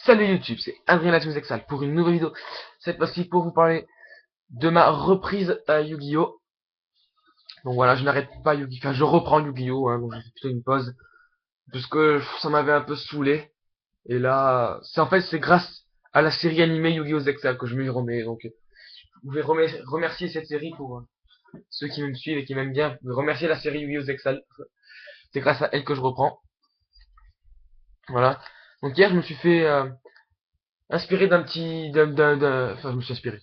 Salut YouTube, c'est Adrien Exal pour une nouvelle vidéo. Cette fois-ci pour vous parler de ma reprise à Yu-Gi-Oh! Donc voilà, je n'arrête pas Yu-Gi-Oh! Enfin, je reprends Yu-Gi-Oh! Donc je fais plutôt une pause. Parce que ça m'avait un peu saoulé. Et là, c'est grâce à la série animée Yu-Gi-Oh! Zexal que je m'y remets. Donc vous pouvez remercier cette série pour ceux qui me suivent et qui m'aiment bien. Vous pouvez remercier la série Yu-Gi-Oh! Zexal. C'est grâce à elle que je reprends. Voilà. Donc hier, je me suis fait inspiré d'un petit... Enfin, je me suis inspiré.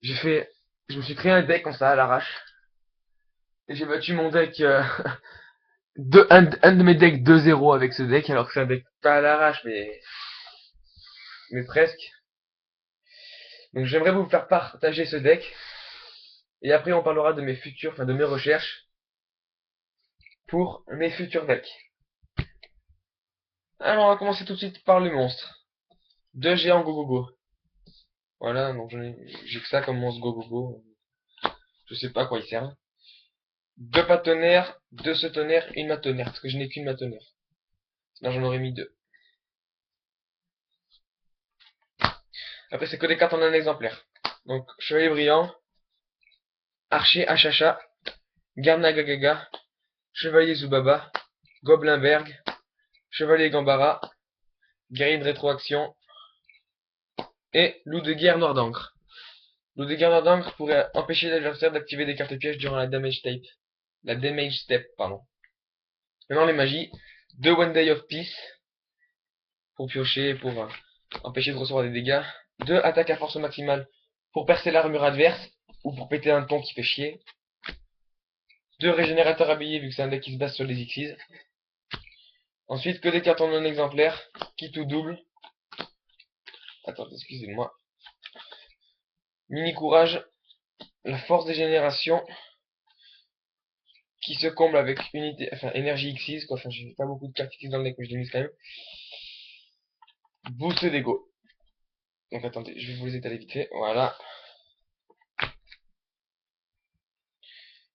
J'ai fait, je me suis créé un deck comme ça à l'arrache. Et j'ai battu mon deck, un de mes decks 2-0 avec ce deck, alors que c'est un deck pas à l'arrache, mais presque. Donc j'aimerais vous faire partager ce deck. Et après on parlera de mes futurs, enfin de mes recherches pour mes futurs decks. Alors on va commencer tout de suite par le monstre. Deux géants go go go. Voilà, donc j'ai que ça comme monstre go go go. Je sais pas à quoi il sert. Deux patonnerres, deux sautonnerres, une matonnerre, parce que je n'ai qu'une matonnerre. Sinon j'en aurais mis deux. Après, c'est que des cartes en un exemplaire. Donc, Chevalier Brillant, Archer Achacha, Garde Nagagaga, Chevalier Zubaba, Goblinberg, Chevalier Gambara, Guerrier de Rétroaction et Loup de Guerre Noir d'encre. Loup de Guerre Noir d'encre pourrait empêcher l'adversaire d'activer des cartes pièges durant la damage step. La damage step, pardon. Maintenant, les magies. Deux One Day of Peace pour piocher, pour empêcher de recevoir des dégâts. Deux attaques à force maximale pour percer l'armure adverse ou pour péter un ton qui fait chier. Deux régénérateurs habillés vu que c'est un deck qui se base sur les Xyz. Ensuite, que des cartes en non exemplaire, qui tout double. Attends, excusez-moi. Mini courage, la force des générations, qui se comble avec unité, enfin énergie Xyz, quoi. Enfin, j'ai pas beaucoup de cartes Xyz dans le deck, mais je les mise quand même. Boost d'ego. Donc attendez, je vais vous les étaler vite fait. Voilà.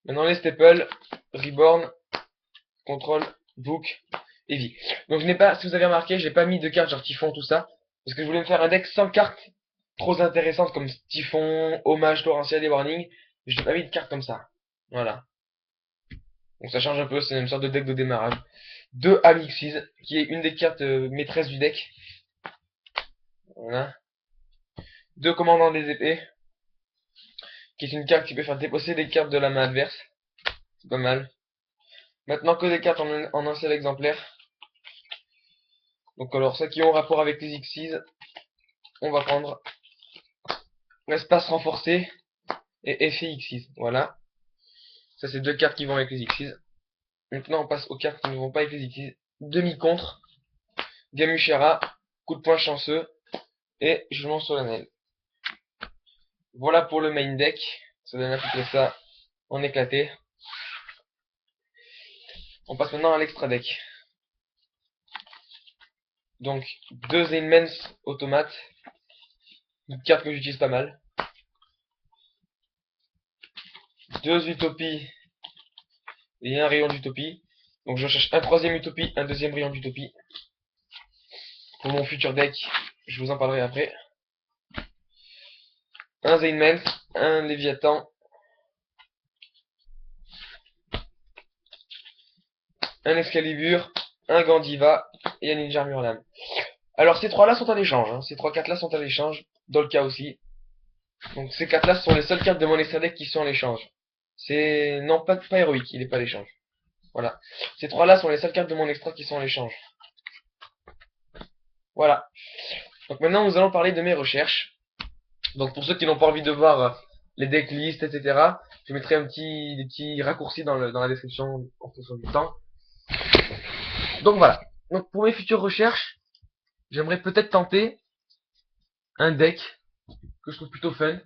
Maintenant les staples, Reborn, Control, Book et Vie. Donc je n'ai pas, si vous avez remarqué, j'ai pas mis de cartes genre Typhon, tout ça. Parce que je voulais me faire un deck sans cartes trop intéressantes comme Typhon, Hommage, Torrentiel et Warning. Je n'ai pas mis de cartes comme ça. Voilà. Donc ça change un peu, c'est une sorte de deck de démarrage. Deux Alixis, qui est une des cartes maîtresses du deck. Voilà. Deux Commandants des épées, qui est une carte qui peut faire déposer des cartes de la main adverse. C'est pas mal. Maintenant que des cartes en un seul exemplaire. Donc alors ceux qui ont rapport avec les Xyz, on va prendre l'espace renforcé et effet Xyz. Voilà. Ça c'est deux cartes qui vont avec les Xyz. Maintenant on passe aux cartes qui ne vont pas avec les Xyz. Demi-contre, Gamushara, coup de poing chanceux et jugement solennel. Voilà pour le main deck. Ça donne à peu près ça en éclaté. On passe maintenant à l'extra deck. Donc deux immense automates. Une carte que j'utilise pas mal. Deux utopies et un rayon d'utopie. Donc je cherche un troisième utopie, un deuxième rayon d'utopie. Pour mon futur deck, je vous en parlerai après. Un Zainmelt, un Léviathan, un Excalibur, un Gandiva et un Ninja Murlam. Alors ces trois là sont à l'échange, hein. Ces trois cartes là sont à l'échange, Dolka aussi. Donc ces cartes là sont les seules cartes de mon extra deck qui sont à l'échange. C'est... non, pas héroïque, il est pas à l'échange. Voilà. Ces trois là sont les seules cartes de mon extra qui sont à l'échange. Voilà. Donc maintenant nous allons parler de mes recherches. Donc pour ceux qui n'ont pas envie de voir les decklists, etc., je mettrai des petits raccourcis dans la description en fonction du temps. Donc voilà. Donc pour mes futures recherches, j'aimerais peut-être tenter un deck que je trouve plutôt fun.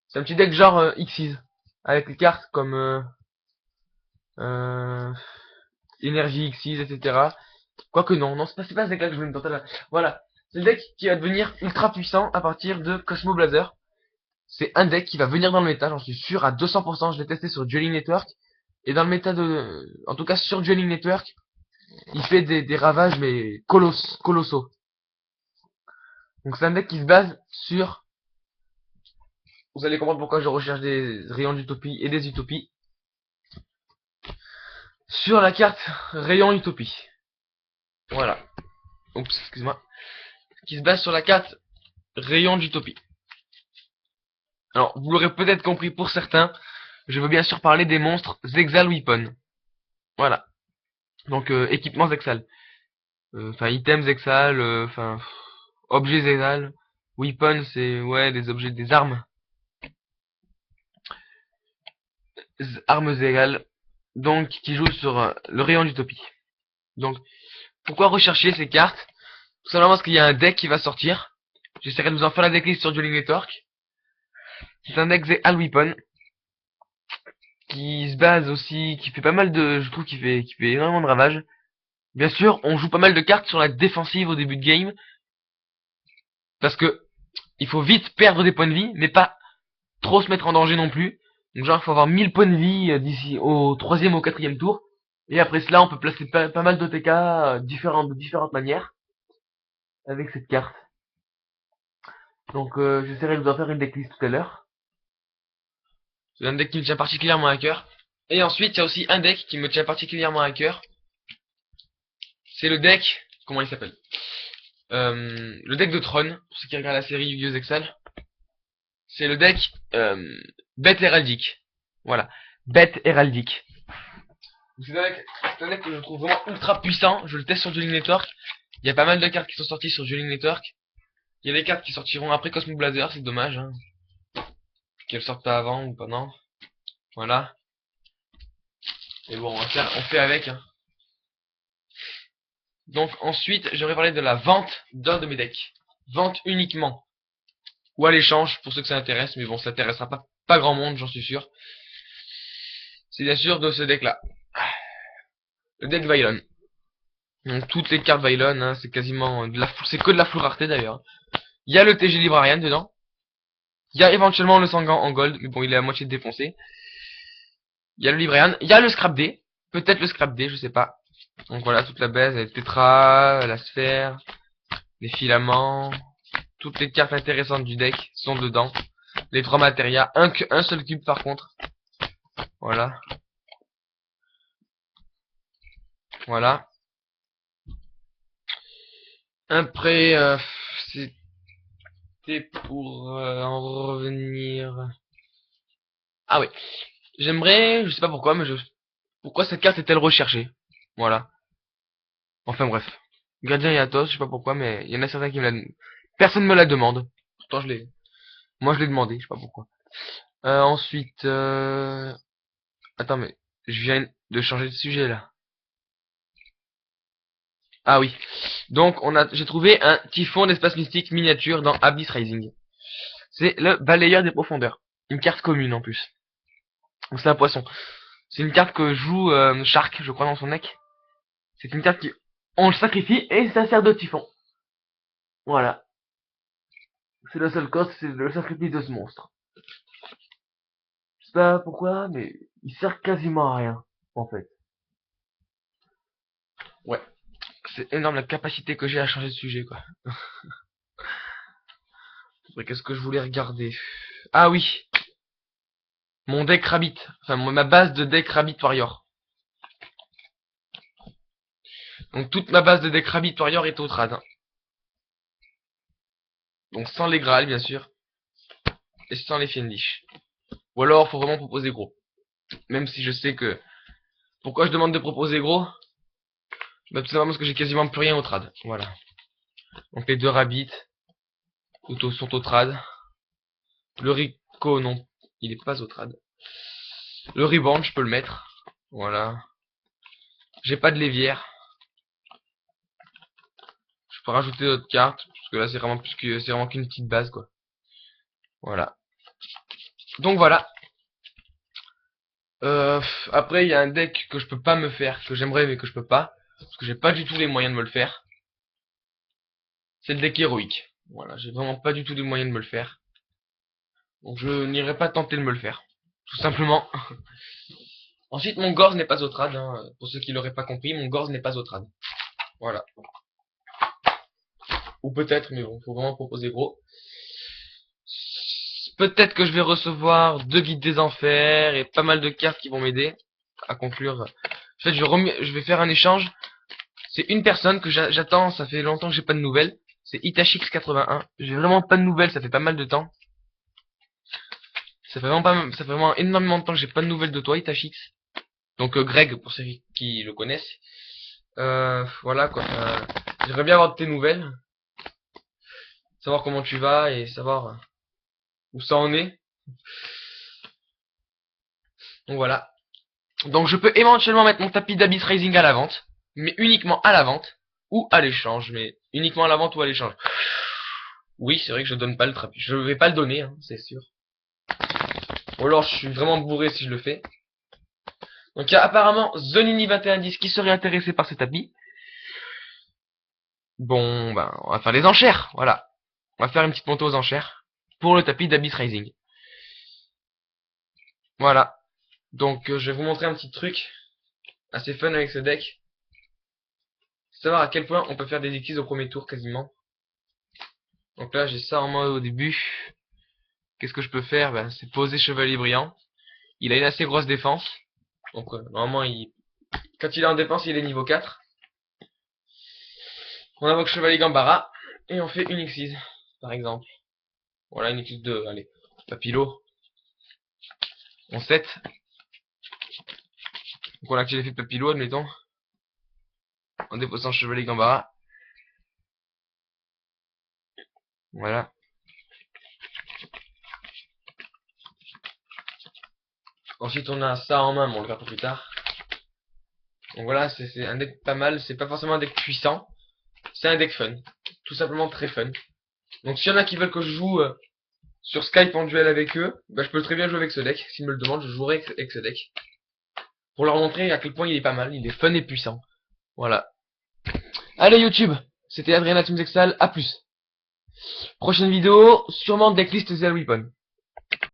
C'est un petit deck genre Xyz, avec des cartes comme énergie Xyz, etc. Quoique non, c'est pas ce deck là que je voulais me tenter là. Voilà. C'est le deck qui va devenir ultra puissant à partir de Cosmo Blazer. C'est un deck qui va venir dans le méta, j'en suis sûr à 200%. Je l'ai testé sur Dueling Network. Et dans le méta en tout cas sur Dueling Network, il fait des ravages mais colossaux. Donc c'est un deck qui se base sur... Vous allez comprendre pourquoi je recherche des rayons d'utopie et des utopies. Sur la carte rayon utopie. Voilà. Oups, excuse-moi. Qui se base sur la carte rayon d'utopie. Alors, vous l'aurez peut-être compris pour certains, je veux bien sûr parler des monstres Zexal Weapon. Voilà. Donc, équipements Zexal. Enfin, items Zexal, enfin, objets Zexal. Weapon, c'est, ouais, des objets, des armes. Armes Zexal. Donc, qui jouent sur le rayon d'utopie. Donc, pourquoi rechercher ces cartes? Tout simplement parce qu'il y a un deck qui va sortir. J'essaierai de vous en faire la decklist sur Dueling Network. C'est un deck Zexal Weapon. Qui se base aussi, qui fait pas mal de, je trouve qu'il fait énormément de ravages. Bien sûr, on joue pas mal de cartes sur la défensive au début de game, parce que il faut vite perdre des points de vie, mais pas trop se mettre en danger non plus. Donc genre, il faut avoir 1000 points de vie d'ici au 3e ou 4e tour. Et après cela, on peut placer pas mal d'OTK de différentes manières avec cette carte. Donc j'essaierai de vous en faire une decklist tout à l'heure. C'est un deck qui me tient particulièrement à cœur. Et ensuite, il y a aussi un deck qui me tient particulièrement à cœur. C'est le deck, comment il s'appelle, le deck de Tron, pour ceux qui regardent la série Yu-Gi-Oh! Zexal. C'est le deck Bête Héraldique. Voilà, Bête Héraldique. C'est un deck que je trouve vraiment ultra puissant. Je le teste sur Dueling Network. Il y a pas mal de cartes qui sont sorties sur Dueling Network. Il y a des cartes qui sortiront après Cosmo Blazer, c'est dommage. Hein. Qu'elles sortent pas avant ou pendant. Voilà. Et bon, on fait avec. Hein. Donc ensuite, j'aurais parlé de la vente d'un de mes decks. Vente uniquement. Ou à l'échange, pour ceux que ça intéresse, mais bon, ça intéressera pas grand monde, j'en suis sûr. C'est bien sûr de ce deck-là. Le deck Vylon. Donc toutes les cartes Vylon, hein, c'est quasiment de la c'est que de la full rareté d'ailleurs. Il y a le TG Librarian dedans. Il y a éventuellement le Sangan en gold, mais bon, il est à moitié défoncé. Il y a le Librarian, il y a le Scrap D. Peut-être le Scrap D, je sais pas. Donc voilà, toute la base, la Tetra, la sphère, les filaments. Toutes les cartes intéressantes du deck sont dedans. Les 3 matérias, un seul cube par contre. Voilà. Voilà. Après, c'était pour en revenir. Ah oui. J'aimerais, je sais pas pourquoi, mais pourquoi cette carte est-elle recherchée? Voilà. Enfin bref. Gradient et Athos, je sais pas pourquoi, mais il y en a certains qui me la... Personne me la demande. Pourtant je l'ai. Moi je l'ai demandé, je sais pas pourquoi. Ensuite, attends, mais je viens de changer de sujet là. Ah oui. Donc j'ai trouvé un typhon d'espace mystique miniature dans Abyss Rising. C'est le balayeur des profondeurs. Une carte commune en plus. Donc c'est un poisson. C'est une carte que joue Shark, je crois, dans son deck. C'est une carte qui on le sacrifie et ça sert de typhon. Voilà. C'est le seul cost, c'est le sacrifice de ce monstre. Je sais pas pourquoi, mais il sert quasiment à rien, en fait. Ouais. C'est énorme la capacité que j'ai à changer de sujet, quoi. Qu'est-ce que je voulais regarder? Ah oui. Mon deck Rabbit. Enfin, ma base de deck Rabbit Warrior. Donc toute ma base de deck Rabbit Warrior est au trad. Hein. Donc sans les Graal, bien sûr. Et sans les Fiendish. Ou alors, faut vraiment proposer gros. Même si je sais que... Pourquoi je demande de proposer gros? Bah, tout simplement parce que j'ai quasiment plus rien au trad. Voilà. Donc les deux Rabbits sont au trad. Le Rico, non. Il est pas au trad. Le Rebound, je peux le mettre. Voilà. J'ai pas de Lévière. Je peux rajouter d'autres cartes. Parce que là, c'est vraiment plus que, c'est vraiment qu'une petite base, quoi. Voilà. Donc voilà. Après, il y a un deck que je peux pas me faire, que j'aimerais mais que je peux pas. Parce que j'ai pas du tout les moyens de me le faire. C'est le deck héroïque. Voilà, j'ai vraiment pas du tout les moyens de me le faire. Donc je n'irai pas tenter de me le faire. Tout simplement. Ensuite, mon Gorz n'est pas au trad. Hein. Pour ceux qui l'auraient pas compris, mon Gorz n'est pas au trad. Voilà. Ou peut-être, mais bon, faut vraiment proposer gros. Peut-être que je vais recevoir 2 guides des enfers et pas mal de cartes qui vont m'aider à conclure. En fait, je vais faire un échange. C'est une personne que j'attends, ça fait longtemps que j'ai pas de nouvelles. C'est Itachix81. J'ai vraiment pas de nouvelles, ça fait pas mal de temps. Ça fait vraiment énormément de temps que j'ai pas de nouvelles de toi, Itachix. Donc Greg, pour ceux qui le connaissent. Voilà quoi. J'aimerais bien avoir de tes nouvelles. Savoir comment tu vas et savoir où ça en est. Donc voilà. Donc je peux éventuellement mettre mon tapis d'Abyss Rising à la vente. Mais uniquement à la vente. Ou à l'échange. Mais uniquement à la vente ou à l'échange. Oui, c'est vrai que je donne pas le tapis. Je vais pas le donner, hein, c'est sûr. Ou alors je suis vraiment bourré si je le fais. Donc il y a apparemment Zonini2110 qui serait intéressé par ce tapis. Bon, ben, on va faire les enchères, voilà. On va faire une petite montée aux enchères pour le tapis d'Abyss Rising. Voilà. Donc je vais vous montrer un petit truc assez fun avec ce deck. Savoir à quel point on peut faire des Xyz au premier tour quasiment. Donc là j'ai ça en main au début. Qu'est-ce que je peux faire? Ben, c'est poser Chevalier Brillant. Il a une assez grosse défense. Donc normalement quand il est en défense il est niveau 4. On invoque Chevalier Gambara et on fait une Xyz par exemple. Voilà une Xyz de, allez, Papillot. On 7. Donc on active l'effet de Papillot, admettons. En déposant Chevalier Gambara. Voilà. Ensuite on a ça en main, mais on le verra plus tard. Donc voilà, c'est un deck pas mal. C'est pas forcément un deck puissant. C'est un deck fun. Tout simplement très fun. Donc s'il y en a qui veulent que je joue sur Skype en duel avec eux, bah, je peux très bien jouer avec ce deck. S'ils me le demandent, je jouerai avec ce deck. Pour leur montrer à quel point il est pas mal. Il est fun et puissant. Voilà. Allez YouTube, c'était Adriana Teamsexal, à plus. Prochaine vidéo, sûrement decklist Zero Weapon.